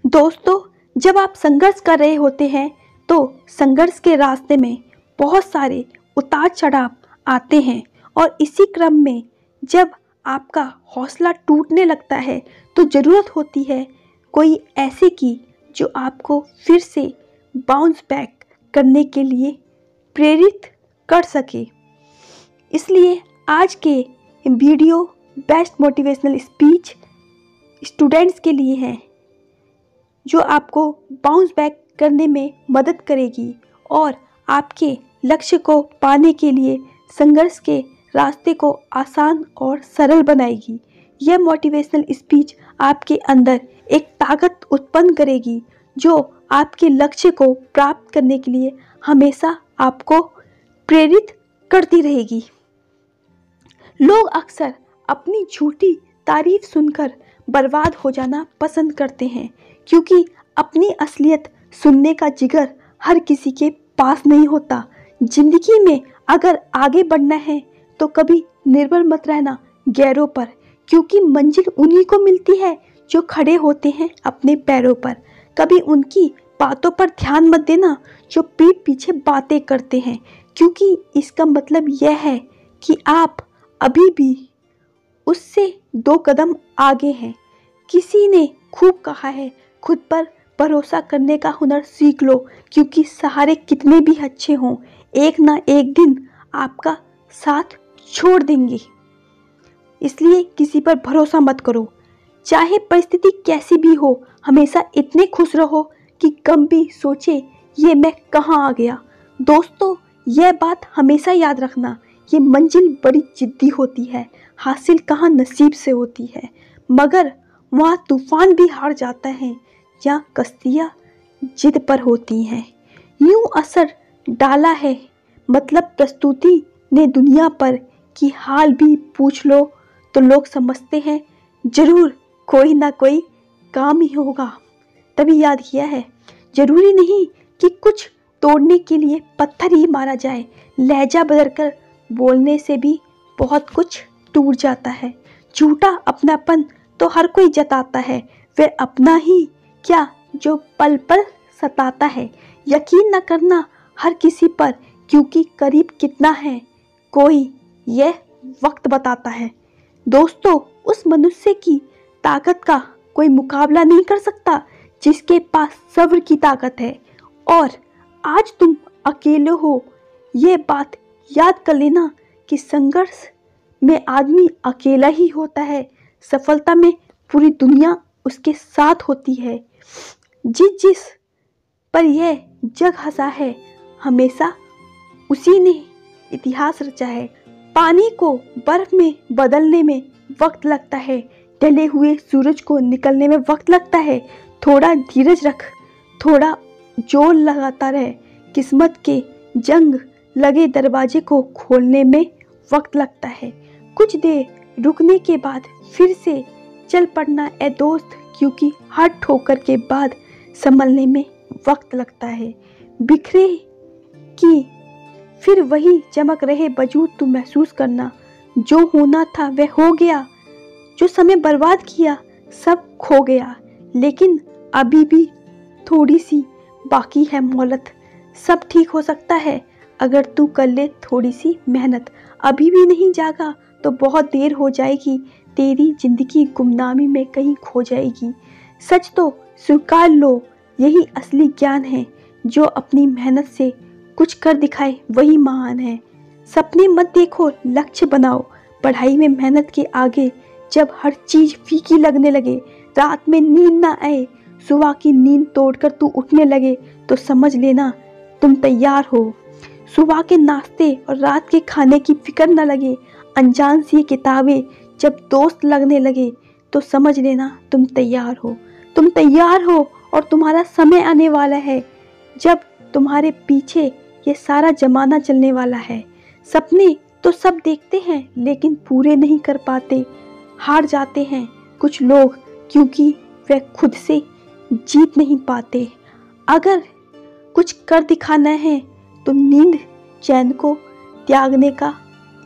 दोस्तों, जब आप संघर्ष कर रहे होते हैं तो संघर्ष के रास्ते में बहुत सारे उतार चढ़ाव आते हैं और इसी क्रम में जब आपका हौसला टूटने लगता है तो ज़रूरत होती है कोई ऐसे की जो आपको फिर से बाउंस बैक करने के लिए प्रेरित कर सके। इसलिए आज के video best motivational speech students के लिए है जो आपको बाउंस बैक करने में मदद करेगी और आपके लक्ष्य को पाने के लिए संघर्ष के रास्ते को आसान और सरल बनाएगी। यह मोटिवेशनल स्पीच आपके अंदर एक ताकत उत्पन्न करेगी जो आपके लक्ष्य को प्राप्त करने के लिए हमेशा आपको प्रेरित करती रहेगी। लोग अक्सर अपनी झूठी तारीफ सुनकर बर्बाद हो जाना पसंद करते हैं क्योंकि अपनी असलियत सुनने का जिगर हर किसी के पास नहीं होता। जिंदगी में अगर आगे बढ़ना है तो कभी निर्भर मत रहना गैरों पर, क्योंकि मंजिल उन्हीं को मिलती है जो खड़े होते हैं अपने पैरों पर। कभी उनकी बातों पर ध्यान मत देना जो पीठ पीछे बातें करते हैं, क्योंकि इसका मतलब यह है कि आप अभी भी उससे 2 कदम आगे हैं। किसी ने खूब कहा है, खुद पर भरोसा करने का हुनर सीख लो, क्योंकि सहारे कितने भी अच्छे हों एक ना एक दिन आपका साथ छोड़ देंगे। इसलिए किसी पर भरोसा मत करो, चाहे परिस्थिति कैसी भी हो। हमेशा इतने खुश रहो कि कम भी सोचे ये मैं कहाँ आ गया। दोस्तों, यह बात हमेशा याद रखना, ये मंजिल बड़ी जिद्दी होती है, हासिल कहाँ नसीब से होती है, मगर वहाँ तूफान भी हार जाता है या कश्तियाँ जिद पर होती हैं। यूं असर डाला है मतलब प्रस्तुति ने दुनिया पर कि हाल भी पूछ लो तो लोग समझते हैं जरूर कोई ना कोई काम ही होगा। तभी याद किया है, जरूरी नहीं कि कुछ तोड़ने के लिए पत्थर ही मारा जाए, लहजा बदलकर बोलने से भी बहुत कुछ टूट जाता है। झूठा अपनापन तो हर कोई जताता है, वह अपना ही क्या जो पल पल सताता है। यकीन न करना हर किसी पर, क्योंकि करीब कितना है कोई यह वक्त बताता है। दोस्तों, उस मनुष्य की ताकत का कोई मुकाबला नहीं कर सकता जिसके पास सब्र की ताकत है। और आज तुम अकेले हो, ये बात याद कर लेना कि संघर्ष में आदमी अकेला ही होता है, सफलता में पूरी दुनिया उसके साथ होती है। जिस पर यह जग हंसा है हमेशा उसी ने इतिहास रचा है। पानी को बर्फ में बदलने में वक्त लगता है, ढले हुए सूरज को निकलने में वक्त लगता है। थोड़ा धीरज रख, थोड़ा जोर लगाता रहे, किस्मत के जंग लगे दरवाजे को खोलने में वक्त लगता है। कुछ देर रुकने के बाद फिर से चल पड़ना ए दोस्त, क्योंकि हर ठोकर के बाद संभलने में वक्त लगता है। बिखरे कि फिर वही चमक रहे वजूद तू महसूस करना, जो होना था वह हो गया, जो समय बर्बाद किया सब खो गया, लेकिन अभी भी थोड़ी सी बाकी है मोहलत। सब ठीक हो सकता है अगर तू कर ले थोड़ी सी मेहनत। अभी भी नहीं जागा तो बहुत देर हो जाएगी, तेरी जिंदगी गुमनामी में कहीं खो जाएगी। सच तो स्वीकार लो, यही असली ज्ञान है, जो अपनी मेहनत से कुछ कर दिखाए वही महान है। सपने मत देखो, लक्ष्य बनाओ, पढ़ाई में मेहनत के आगे जब हर चीज फीकी लगने लगे, रात में नींद ना आए, सुबह की नींद तोड़कर तू उठने लगे तो समझ लेना तुम तैयार हो। सुबह के नाश्ते और रात के खाने की फिक्र न लगे, अनजान सी किताबें जब दोस्त लगने लगे तो समझ लेना तुम तैयार हो। तुम तैयार हो और तुम्हारा समय आने वाला है जब तुम्हारे पीछे ये सारा जमाना चलने वाला है। सपने तो सब देखते हैं लेकिन पूरे नहीं कर पाते, हार जाते हैं कुछ लोग क्योंकि वे खुद से जीत नहीं पाते। अगर कुछ कर दिखाना है तो नींद चैन को त्यागने का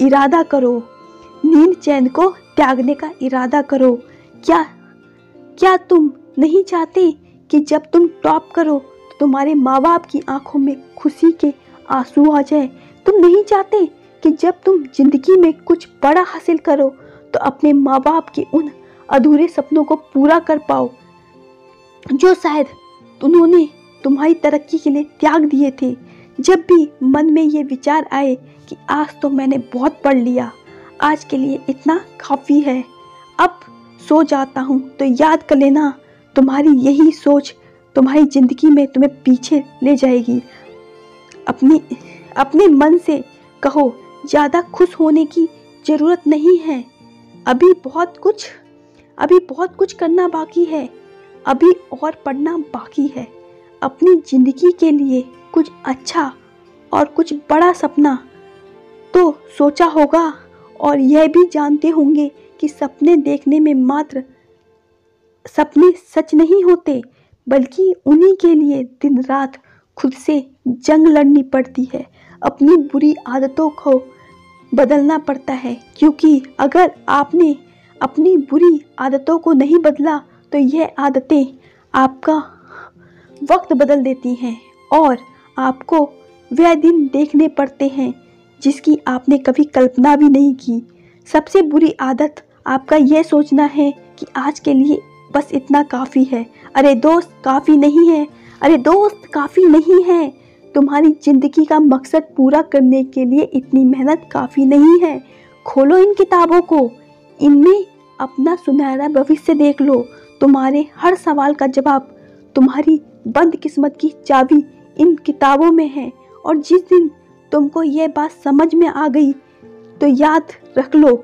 इरादा करो, नींद चैन को त्यागने का इरादा करो। क्या तुम नहीं चाहते कि जब तुम टॉप करो तो तुम्हारे माँ बाप की आंखों में खुशी के आंसू आ जाए। तुम नहीं चाहते कि जब तुम जिंदगी में कुछ बड़ा हासिल करो तो अपने माँ बाप के उन अधूरे सपनों को पूरा कर पाओ जो शायद उन्होंने तुम्हारी तरक्की के लिए त्याग दिए थे। जब भी मन में ये विचार आए कि आज तो मैंने बहुत पढ़ लिया, आज के लिए इतना काफ़ी है, अब सो जाता हूँ, तो याद कर लेना तुम्हारी यही सोच तुम्हारी ज़िंदगी में तुम्हें पीछे ले जाएगी। अपने मन से कहो ज़्यादा खुश होने की ज़रूरत नहीं है, अभी बहुत कुछ करना बाकी है, अभी और पढ़ना बाकी है। अपनी ज़िंदगी के लिए कुछ अच्छा और कुछ बड़ा सपना तो सोचा होगा और यह भी जानते होंगे कि सपने देखने में मात्र सपने सच नहीं होते, बल्कि उन्हीं के लिए दिन रात खुद से जंग लड़नी पड़ती है। अपनी बुरी आदतों को बदलना पड़ता है, क्योंकि अगर आपने अपनी बुरी आदतों को नहीं बदला तो यह आदतें आपका वक्त बदल देती हैं और आपको वह दिन देखने पड़ते हैं जिसकी आपने कभी कल्पना भी नहीं की। सबसे बुरी आदत आपका यह सोचना है कि आज के लिए बस इतना काफ़ी है। अरे दोस्त काफ़ी नहीं है, अरे दोस्त काफ़ी नहीं है। तुम्हारी ज़िंदगी का मकसद पूरा करने के लिए इतनी मेहनत काफ़ी नहीं है। खोलो इन किताबों को, इनमें अपना सुनहरा भविष्य देख लो। तुम्हारे हर सवाल का जवाब, तुम्हारी बंद किस्मत की चाबी इन किताबों में है। और जिस दिन तुमको यह बात समझ में आ गई तो याद रख लो,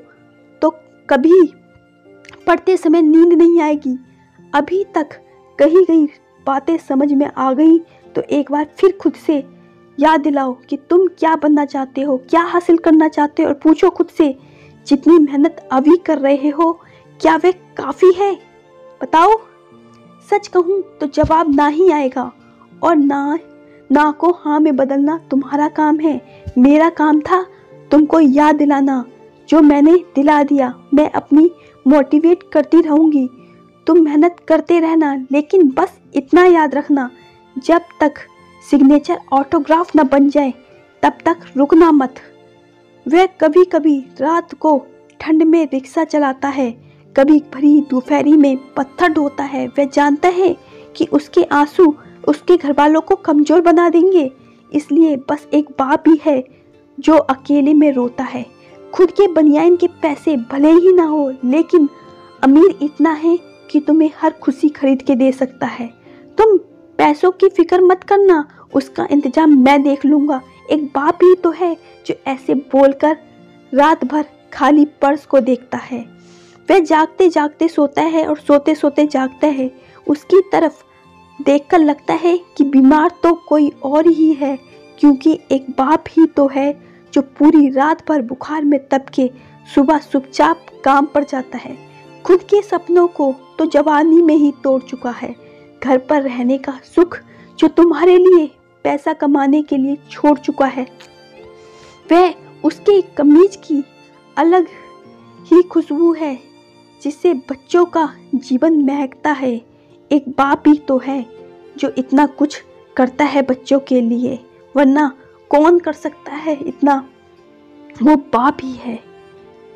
तो कभी पढ़ते समय नींद नहीं आएगी। अभी तक कही गई बातें समझ में आ गई तो एक बार फिर खुद से याद दिलाओ कि तुम क्या बनना चाहते हो, क्या हासिल करना चाहते हो, और पूछो खुद से जितनी मेहनत अभी कर रहे हो क्या वे काफ़ी है? बताओ। सच कहूँ तो जवाब ना ही आएगा, और ना को हाँ में बदलना तुम्हारा काम है। मेरा काम था तुमको याद दिलाना, जो मैंने दिला दिया। मैं अपनी मोटिवेट करती रहूँगी, तुम मेहनत करते रहना, लेकिन बस इतना याद रखना, जब तक सिग्नेचर ऑटोग्राफ न बन जाए तब तक रुकना मत। वह कभी कभी रात को ठंड में रिक्शा चलाता है, कभी भरी दोपहरी में पत्थर ढोता है। वह जानता है कि उसके आंसू उसके घर वालों को कमज़ोर बना देंगे, इसलिए बस एक बाप ही है जो अकेले में रोता है। खुद के बनियान के पैसे भले ही ना हो, लेकिन अमीर इतना है कि तुम्हें हर खुशी खरीद के दे सकता है। तुम पैसों की फिक्र मत करना, उसका इंतजाम मैं देख लूँगा। एक बाप ही तो है जो ऐसे बोलकर रात भर खाली पर्स को देखता है। वह जागते जागते सोता है और सोते सोते जागता है। उसकी तरफ देखकर लगता है कि बीमार तो कोई और ही है, क्योंकि एक बाप ही तो है जो पूरी रात भर बुखार में तप के सुबह चुपचाप काम पर जाता है। खुद के सपनों को तो जवानी में ही तोड़ चुका है। घर पर रहने का सुख जो तुम्हारे लिए पैसा कमाने के लिए छोड़ चुका है, वह उसके कमीज की अलग ही खुशबू है जिससे बच्चों का जीवन महकता है। एक बाप ही तो है जो इतना कुछ करता है बच्चों के लिए, वरना कौन कर सकता है इतना, वो बाप ही है।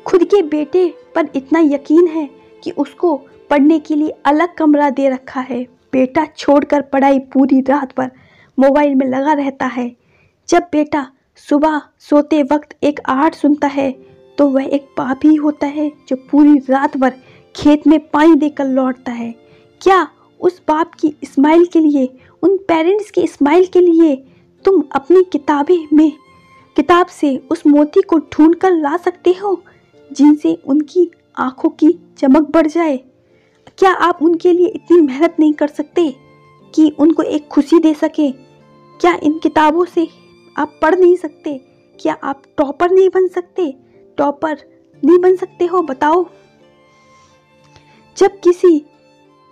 खुद के बेटे पर इतना यकीन है कि उसको पढ़ने के लिए अलग कमरा दे रखा है। बेटा छोड़कर पढ़ाई पूरी रात भर मोबाइल में लगा रहता है। जब बेटा सुबह सोते वक्त एक आहट सुनता है तो वह एक बाप ही होता है जो पूरी रात भर खेत में पानी देकर लौटता है। क्या उस बाप की स्माइल के लिए, उन पेरेंट्स की स्माइल के लिए तुम अपनी किताब से उस मोती को ढूंढ कर ला सकते हो जिनसे उनकी आंखों की चमक बढ़ जाए? क्या आप उनके लिए इतनी मेहनत नहीं कर सकते कि उनको एक खुशी दे सके? क्या इन किताबों से आप पढ़ नहीं सकते? क्या आप टॉपर नहीं बन सकते हो? बताओ। जब किसी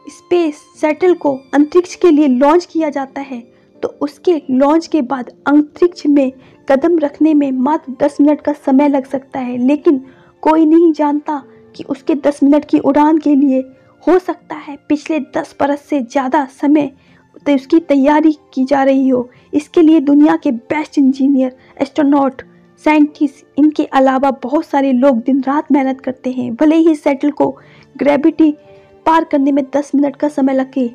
स्पेस शटल को अंतरिक्ष के लिए लॉन्च किया जाता है तो उसके लॉन्च के बाद अंतरिक्ष में कदम रखने में मात्र 10 मिनट का समय लग सकता है, लेकिन कोई नहीं जानता कि उसके 10 मिनट की उड़ान के लिए हो सकता है पिछले 10 बरस से ज़्यादा समय तो इसकी तैयारी की जा रही हो। इसके लिए दुनिया के बेस्ट इंजीनियर, एस्ट्रोनॉट, साइंटिस्ट, इनके अलावा बहुत सारे लोग दिन रात मेहनत करते हैं। भले ही शटल को ग्रेविटी पार करने में 10 मिनट का समय लगे,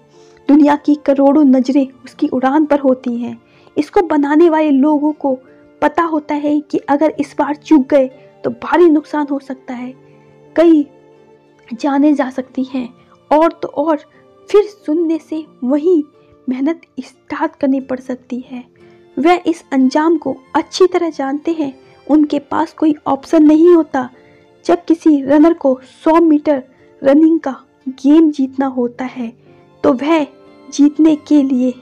दुनिया की करोड़ों नज़रें उसकी उड़ान पर होती हैं। इसको बनाने वाले लोगों को पता होता है कि अगर इस बार चूक गए तो भारी नुकसान हो सकता है, कई जाने जा सकती हैं। और तो और फिर सुनने से वही मेहनत स्टार्ट करनी पड़ सकती है। वह इस अंजाम को अच्छी तरह जानते हैं। उनके पास कोई ऑप्शन नहीं होता। जब किसी रनर को 100 मीटर रनिंग का गेम जीतना होता है तो वह जीतने के लिए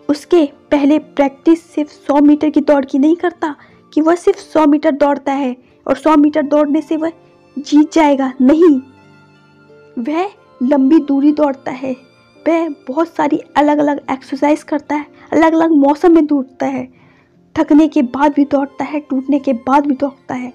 उसके पहले प्रैक्टिस सिर्फ 100 मीटर की दौड़ की नहीं करता कि वह सिर्फ 100 मीटर दौड़ता है और 100 मीटर दौड़ने से वह जीत जाएगा। नहीं, वह लंबी दूरी दौड़ता है। वह बहुत सारी अलग अलग एक्सरसाइज करता है, अलग अलग मौसम में दौड़ता है, थकने के बाद भी दौड़ता है, टूटने के बाद भी दौड़ता है,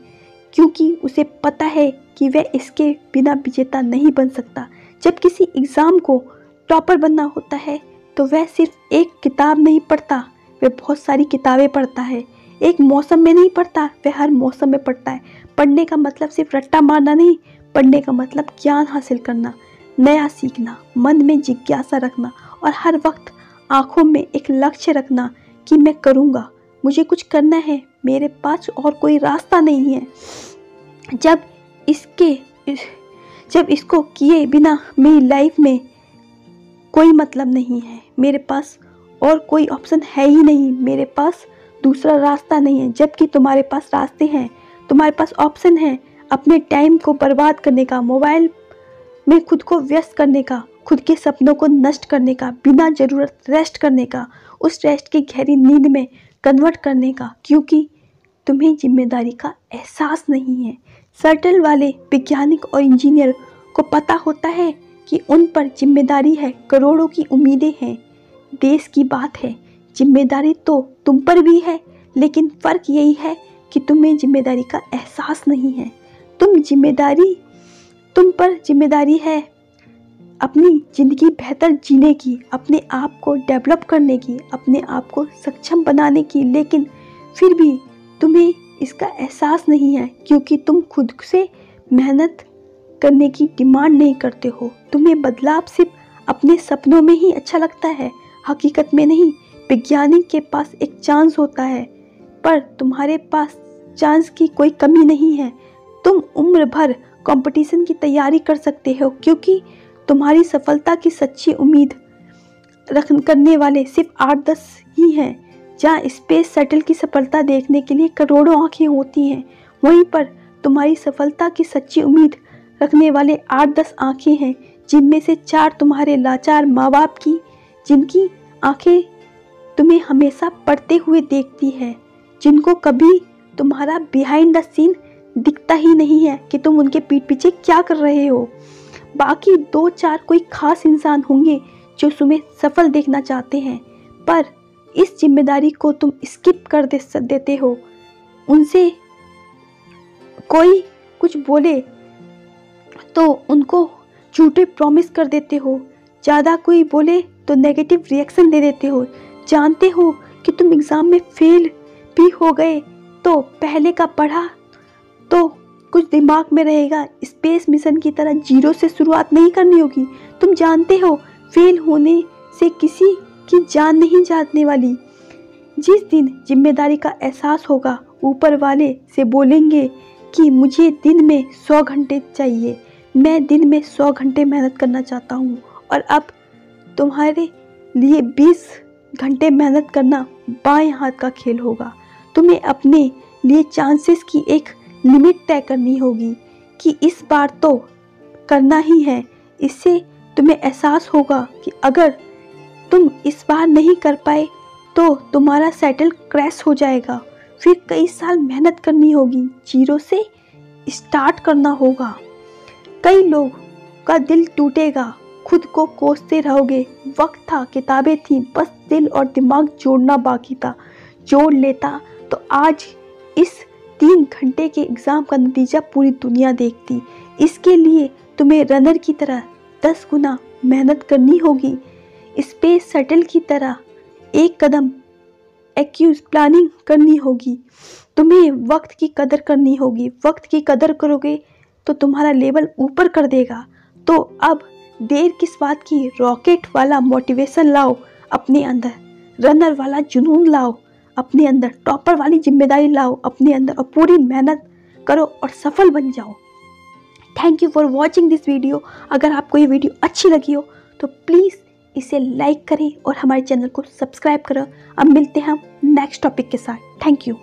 क्योंकि उसे पता है कि वह इसके बिना विजेता नहीं बन सकता। जब किसी एग्ज़ाम को टॉपर बनना होता है तो वह सिर्फ एक किताब नहीं पढ़ता, वह बहुत सारी किताबें पढ़ता है। एक मौसम में नहीं पढ़ता, वह हर मौसम में पढ़ता है। पढ़ने का मतलब सिर्फ रट्टा मारना नहीं, पढ़ने का मतलब ज्ञान हासिल करना, नया सीखना, मन में जिज्ञासा रखना और हर वक्त आँखों में एक लक्ष्य रखना कि मैं करूँगा, मुझे कुछ करना है, मेरे पास और कोई रास्ता नहीं है। जब इसको किए बिना मेरी लाइफ में कोई मतलब नहीं है, मेरे पास और कोई ऑप्शन है ही नहीं, मेरे पास दूसरा रास्ता नहीं है। जबकि तुम्हारे पास रास्ते हैं, तुम्हारे पास ऑप्शन है अपने टाइम को बर्बाद करने का, मोबाइल में खुद को व्यस्त करने का, खुद के सपनों को नष्ट करने का, बिना ज़रूरत रेस्ट करने का, उस रेस्ट की गहरी नींद में कन्वर्ट करने का, क्योंकि तुम्हें जिम्मेदारी का एहसास नहीं है। शटल वाले वैज्ञानिक और इंजीनियर को पता होता है कि उन पर जिम्मेदारी है, करोड़ों की उम्मीदें हैं, देश की बात है। जिम्मेदारी तो तुम पर भी है, लेकिन फ़र्क यही है कि तुम्हें जिम्मेदारी का एहसास नहीं है। तुम पर जिम्मेदारी है अपनी ज़िंदगी बेहतर जीने की, अपने आप को डेवलप करने की, अपने आप को सक्षम बनाने की, लेकिन फिर भी तुम्हें इसका एहसास नहीं है क्योंकि तुम खुद से मेहनत करने की डिमांड नहीं करते हो। तुम्हें बदलाव सिर्फ अपने सपनों में ही अच्छा लगता है, हकीकत में नहीं। वैज्ञानिक के पास एक चांस होता है, पर तुम्हारे पास चांस की कोई कमी नहीं है। तुम उम्र भर कंपटीशन की तैयारी कर सकते हो, क्योंकि तुम्हारी सफलता की सच्ची उम्मीद करने वाले सिर्फ 8-10 ही हैं। जहाँ स्पेस शटल की सफलता देखने के लिए करोड़ों आंखें होती हैं, वहीं पर तुम्हारी सफलता की सच्ची उम्मीद रखने वाले 8-10 आंखें हैं, जिनमें से 4 तुम्हारे लाचार माँ बाप की, जिनकी आंखें तुम्हें हमेशा पढ़ते हुए देखती है, जिनको कभी तुम्हारा बिहाइंड द सीन दिखता ही नहीं है कि तुम उनके पीठ पीछे क्या कर रहे हो। बाकी 2-4 कोई खास इंसान होंगे जो तुम्हें सफल देखना चाहते हैं, पर इस जिम्मेदारी को तुम स्किप कर देते हो। उनसे कोई कुछ बोले तो उनको झूठे प्रॉमिस कर देते हो, ज़्यादा कोई बोले तो नेगेटिव रिएक्शन दे देते हो। जानते हो कि तुम एग्ज़ाम में फेल भी हो गए तो पहले का पढ़ा तो कुछ दिमाग में रहेगा। स्पेस मिशन की तरह जीरो से शुरुआत नहीं करनी होगी। तुम जानते हो फेल होने से किसी की जान नहीं जाने वाली। जिस दिन जिम्मेदारी का एहसास होगा, ऊपर वाले से बोलेंगे कि मुझे दिन में 100 घंटे चाहिए, मैं दिन में 100 घंटे मेहनत करना चाहता हूँ, और अब तुम्हारे लिए 20 घंटे मेहनत करना बाएं हाथ का खेल होगा। तुम्हें अपने लिए चांसेस की एक लिमिट तय करनी होगी कि इस बार तो करना ही है। इससे तुम्हें एहसास होगा कि अगर तुम इस बार नहीं कर पाए तो तुम्हारा शटल क्रैश हो जाएगा। फिर कई साल मेहनत करनी होगी, जीरो से स्टार्ट करना होगा। कई लोग का दिल टूटेगा, खुद को कोसते रहोगे। वक्त था, किताबें थी, बस दिल और दिमाग जोड़ना बाकी था। जोड़ लेता तो आज इस 3 घंटे के एग्ज़ाम का नतीजा पूरी दुनिया देखती। इसके लिए तुम्हें रनर की तरह 10 गुना मेहनत करनी होगी। स्पेस शटल की तरह एक कदम एक्यूज प्लानिंग करनी होगी। तुम्हें वक्त की कदर करनी होगी। वक्त की कदर करोगे तो तुम्हारा लेवल ऊपर कर देगा। तो अब देर किस बात की, रॉकेट वाला मोटिवेशन लाओ अपने अंदर, रनर वाला जुनून लाओ अपने अंदर, टॉपर वाली जिम्मेदारी लाओ अपने अंदर और पूरी मेहनत करो और सफल बन जाओ। Thank you for watching this video. अगर आपको ये वीडियो अच्छी लगी हो तो प्लीज़ इसे लाइक करें और हमारे चैनल को सब्सक्राइब करें। अब मिलते हैं हम नेक्स्ट टॉपिक के साथ। Thank you.